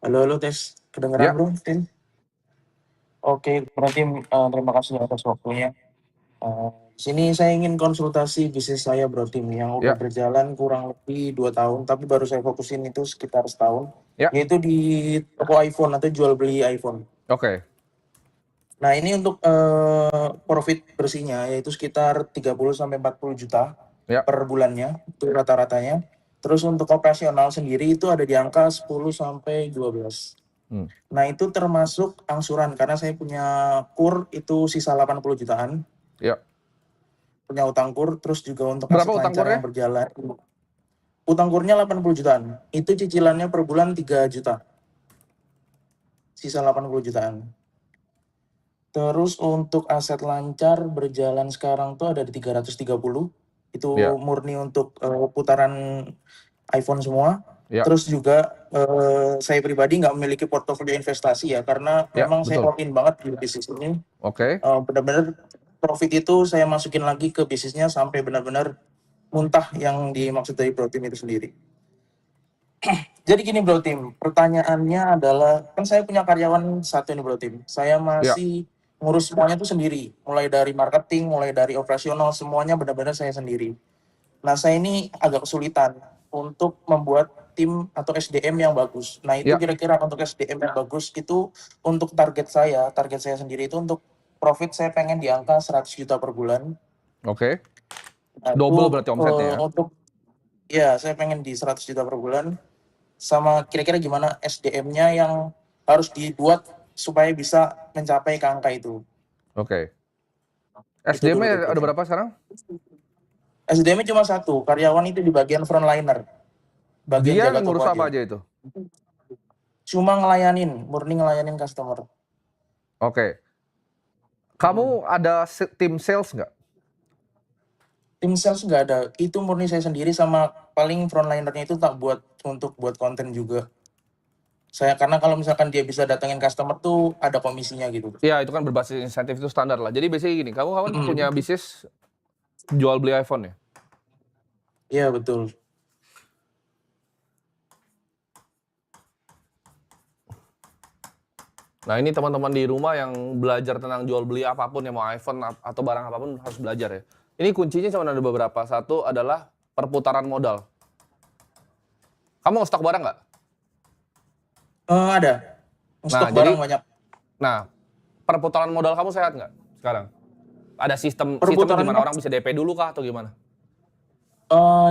Halo, halo, tes. Kedengeran, Ya, Bro, Tim? Oke, berarti terima kasih atas waktunya. Di sini saya ingin konsultasi bisnis saya, Bro, Tim, yang udah ya, berjalan kurang lebih 2 tahun, tapi baru saya fokusin itu sekitar setahun, ya. yaitu di toko iPhone atau jual beli iPhone. Oke, Nah, ini untuk profit bersihnya yaitu sekitar 30 sampai 40 juta ya. per bulannya, itu rata-ratanya. Terus untuk operasional sendiri itu ada di angka 10 sampai 12. Hmm. Nah, itu termasuk angsuran karena saya punya kur itu sisa 80 jutaan, Ya. punya utang kur, terus juga untuk aset Berapa utang lancar yang kurnya? berjalan. Utang kurnya 80 jutaan. Itu cicilannya per bulan 3 juta. Sisa 80 jutaan. Terus untuk aset lancar berjalan sekarang tuh ada di 330. Itu Ya, murni untuk putaran iPhone semua. ya, Terus juga saya pribadi nggak memiliki portofolio investasi ya, karena ya, memang saya betul. all in banget di bisnis ini. Oke, Benar-benar profit itu saya masukin lagi ke bisnisnya sampai benar-benar muntah yang dimaksud dari Bro Tim itu sendiri. Jadi gini Bro Tim, pertanyaannya adalah, kan saya punya karyawan satu nih Bro Tim. Saya ya, masih ngurus semuanya tuh sendiri, mulai dari marketing, mulai dari operasional, semuanya benar-benar saya sendiri. Nah, saya ini agak kesulitan untuk membuat tim atau SDM yang bagus. Nah, itu ya. kira-kira untuk SDM yang bagus itu untuk target saya sendiri itu untuk profit saya pengen di angka 100 juta per bulan. Oke. Nah, itu Double berarti omsetnya ya. untuk ya saya pengen di 100 juta per bulan. Sama kira-kira gimana SDM-nya yang harus dibuat supaya bisa mencapai ke angka itu. Oke. Itu dulu SDM-nya ada berarti. berapa sekarang? SDM-nya cuma satu, karyawan itu di bagian frontliner, bagian Dia jaga toko ngurus apa aja. aja itu? Cuma ngelayanin, murni ngelayanin customer. Oke. Kamu ada tim sales nggak? Tim sales nggak ada, itu murni saya sendiri sama paling frontlinernya itu tak buat untuk buat konten juga. Saya karena kalau misalkan dia bisa datengin customer tuh ada komisinya gitu. Ya, itu kan berbasis insentif itu standar lah. Jadi biasanya gini, kamu kan punya Mm. bisnis jual beli iPhone ya? Iya betul. Nah, ini teman-teman di rumah yang belajar tentang jual beli apapun, yang mau iPhone atau barang apapun harus belajar ya. Ini kuncinya cuma ada beberapa. Satu adalah perputaran modal. Kamu stok barang nggak? Ada. Nah, Stok barang jadi, banyak. perputaran modal kamu sehat nggak sekarang? Ada sistemnya gimana? Perputarannya, Orang bisa DP dulu kah atau gimana?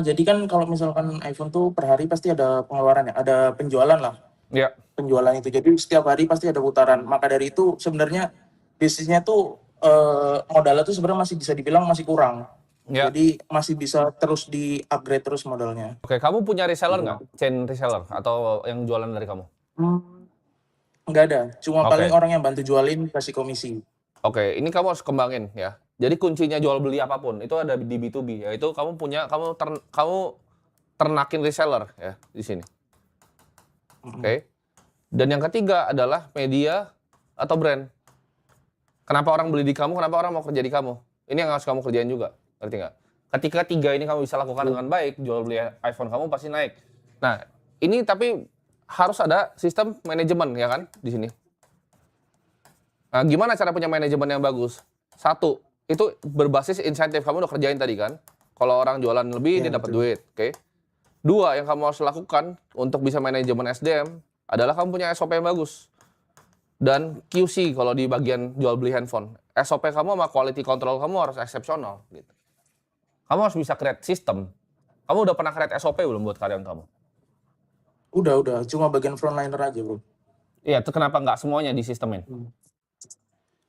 jadi kan kalau misalkan iPhone tuh per hari pasti ada pengeluaran ya, ada penjualan lah, Ya, penjualan itu. Jadi setiap hari pasti ada putaran. Maka dari itu sebenarnya bisnisnya tuh modalnya tuh sebenarnya masih bisa dibilang masih kurang. ya. Jadi masih bisa terus di-upgrade terus modalnya. Oke, kamu punya reseller Gitu. nggak? Chain reseller atau yang jualan dari kamu? Hmm, nggak ada, cuma paling Oke, orang yang bantu jualin kasih komisi. oke. Ini kamu harus kembangin ya. Jadi kuncinya jual beli apapun itu ada di B2B, yaitu kamu ternakin reseller ya di sini. Mm-mm. Oke. Dan yang ketiga adalah media atau brand. Kenapa orang beli di kamu? Kenapa orang mau kerja di kamu? Ini yang harus kamu kerjain juga. Ngerti nggak? Ketika tiga ini kamu bisa lakukan dengan baik, jual beli iPhone kamu pasti naik. Nah, ini tapi harus ada sistem manajemen ya kan di sini. Nah, gimana cara punya manajemen yang bagus? Satu, itu berbasis insentif. Kamu udah kerjain tadi kan? Kalau orang jualan lebih, Iya dia dapat betul. duit. Oke. Dua, yang kamu harus lakukan untuk bisa manajemen SDM adalah kamu punya SOP yang bagus. Dan QC kalau di bagian jual beli handphone. SOP kamu sama quality control kamu harus eksepsional. Gitu. Kamu harus bisa create sistem. Kamu udah pernah create SOP belum buat karyawan kamu? Udah, cuma bagian frontliner aja bro. Iya, itu kenapa nggak semuanya di sistemin?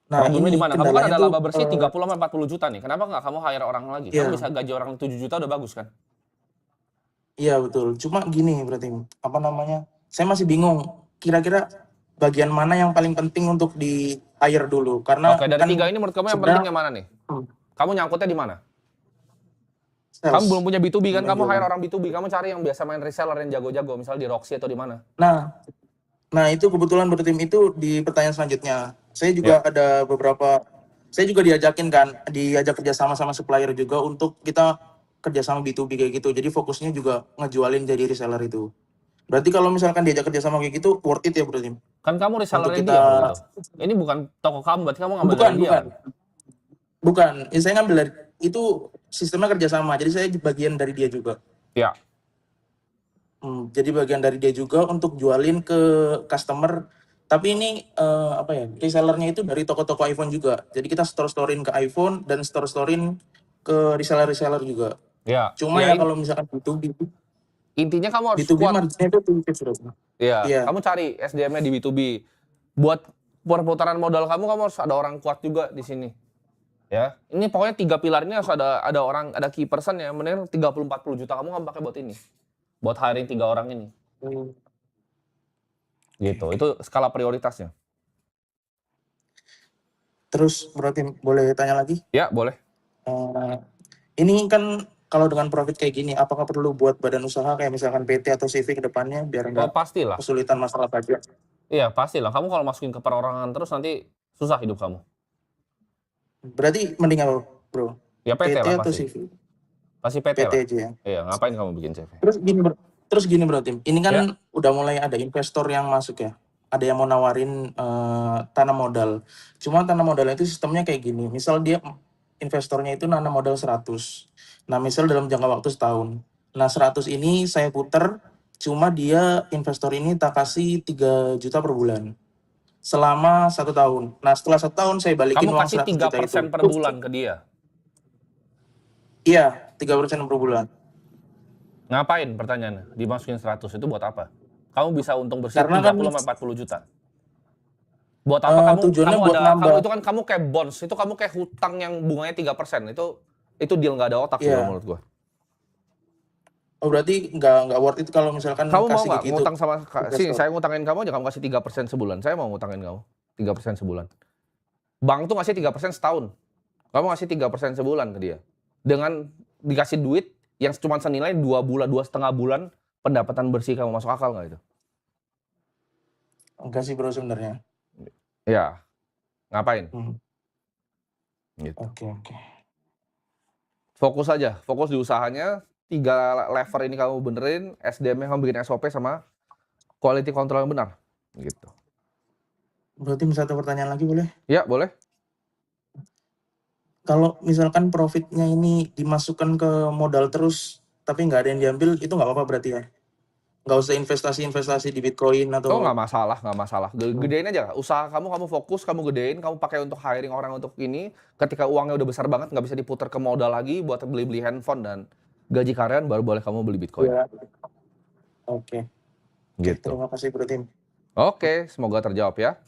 Nah Problemnya di ini mana? Kamu kan kendalanya ada tuh, laba bersih 30-40 juta nih. Kenapa nggak kamu hire orang lagi? Kamu ya bisa gaji orang 7 juta udah bagus kan? iya betul. Cuma gini berarti, apa namanya, saya masih bingung, kira-kira bagian mana yang paling penting untuk di-hire dulu. Karena Oke, dari kan tiga ini menurut kamu yang penting sebenarnya yang mana nih? hmm, Kamu nyangkutnya di mana? Kamu belum sales, punya B2B kan? yang Kamu hire jualan. orang B2B. Kamu cari yang biasa main reseller yang jago-jago. Misalnya di Roxy atau di mana. Nah, nah itu kebetulan berarti itu di pertanyaan selanjutnya. Saya Ya. juga ada beberapa, saya juga diajakin kan, diajak kerjasama sama supplier juga untuk kita kerjasama B2B kayak gitu. Jadi fokusnya juga ngejualin jadi reseller itu. Berarti kalau misalkan diajak kerja sama kayak gitu, worth it ya berarti? Kan kamu Untuk resellernya kita, dia kalau gitu. Ini bukan toko kamu, berarti kamu ngambil bukan, dari dia bukan, kan? bukan. Ya, saya ngambil dari, itu sistemnya kerja sama, jadi saya bagian dari dia juga. Ya. Jadi bagian dari dia juga untuk jualin ke customer. Tapi ini apa ya, resellernya itu dari toko-toko iPhone juga. Jadi kita store-storein ke iPhone dan store-storein ke reseller-reseller juga. Ya. Cuma Ya, ya kalau misalkan B2B, intinya kamu harus B2B kuat. marginnya itu tipis berarti. Ya, Iya, kamu cari SDM-nya di B2B. Buat perputaran modal kamu harus ada orang kuat juga di sini. Ya, ini pokoknya 3 pilar ini harus ada orang, ada key person ya. Mending 30-40 juta kamu pakai buat ini. Buat hiring 3 orang ini. Gitu. Itu skala prioritasnya. terus berarti boleh tanya lagi? Ya, boleh. Ini kan kalau dengan profit kayak gini, apakah perlu buat badan usaha kayak misalkan PT atau CV ke depannya biar Oh, nggak pastilah. kesulitan masalah pajak? Iya, pastilah. Kamu kalau masukin ke perorangan terus nanti susah hidup kamu. Berarti mending apa, bro? Ya PT PT lah atau pasti. CV? Pasti PT PT lah. aja ya. Iya, ngapain kamu bikin CV? Terus gini bro Tim, ini Ya. kan udah mulai ada investor yang masuk ya. Ada yang mau nawarin tanam modal. Cuma tanam modalnya itu sistemnya kayak gini. Misal dia investornya itu nanam modal 100. Nah, misal dalam jangka waktu setahun. Nah, 100 ini saya puter, cuma dia investor ini tak kasih 3 juta per bulan. Selama 1 tahun. Nah, setelah 1 tahun saya balikin Kamu uang kasih 100 juta itu. 3% per bulan ke dia. Iya, 3% per bulan. Ngapain pertanyaannya? Dimasukin 100 itu buat apa? Kamu bisa untung bersih Karena kan 30-40 juta. Buat apa kamu tujuannya buat kamu nambah. itu kan kamu kayak bonds, itu kamu kayak hutang yang bunganya 3%. Itu deal nggak ada otak sih Iya. kalau menurut gua. Oh, berarti nggak worth it kalau misalkan Kamu mau kasih nggak kayak gitu. ngutang sama sih, Investor. saya ngutangin kamu aja, kamu kasih 3% sebulan. Saya mau ngutangin kamu 3% sebulan. Bank tuh ngasih 3% setahun. Kamu ngasih 3% sebulan ke dia. Dengan dikasih duit yang cuma senilai 2,5 bulan pendapatan bersih kamu. Masuk akal nggak itu? Enggak sih bro sebenarnya. Ya, ngapain? Gitu. Oke. Fokus aja, fokus di usahanya. 3 lever ini kamu benerin, SDM-nya kamu bikin SOP sama quality control yang benar. Gitu. Berarti satu pertanyaan lagi boleh? Ya, boleh. Kalau misalkan profitnya ini dimasukkan ke modal terus, tapi nggak ada yang diambil, itu nggak apa-apa berarti ya? Nggak usah investasi di Bitcoin Oh, atau... nggak masalah. Gedein aja. Usaha kamu fokus, kamu gedein, kamu pakai untuk hiring orang untuk ini. Ketika uangnya udah besar banget, nggak bisa diputar ke modal lagi buat beli-beli handphone dan gaji karyawan, baru boleh kamu beli Bitcoin. Ya. Oke. Gitu. Terima kasih bro Tim. Oke, semoga terjawab ya.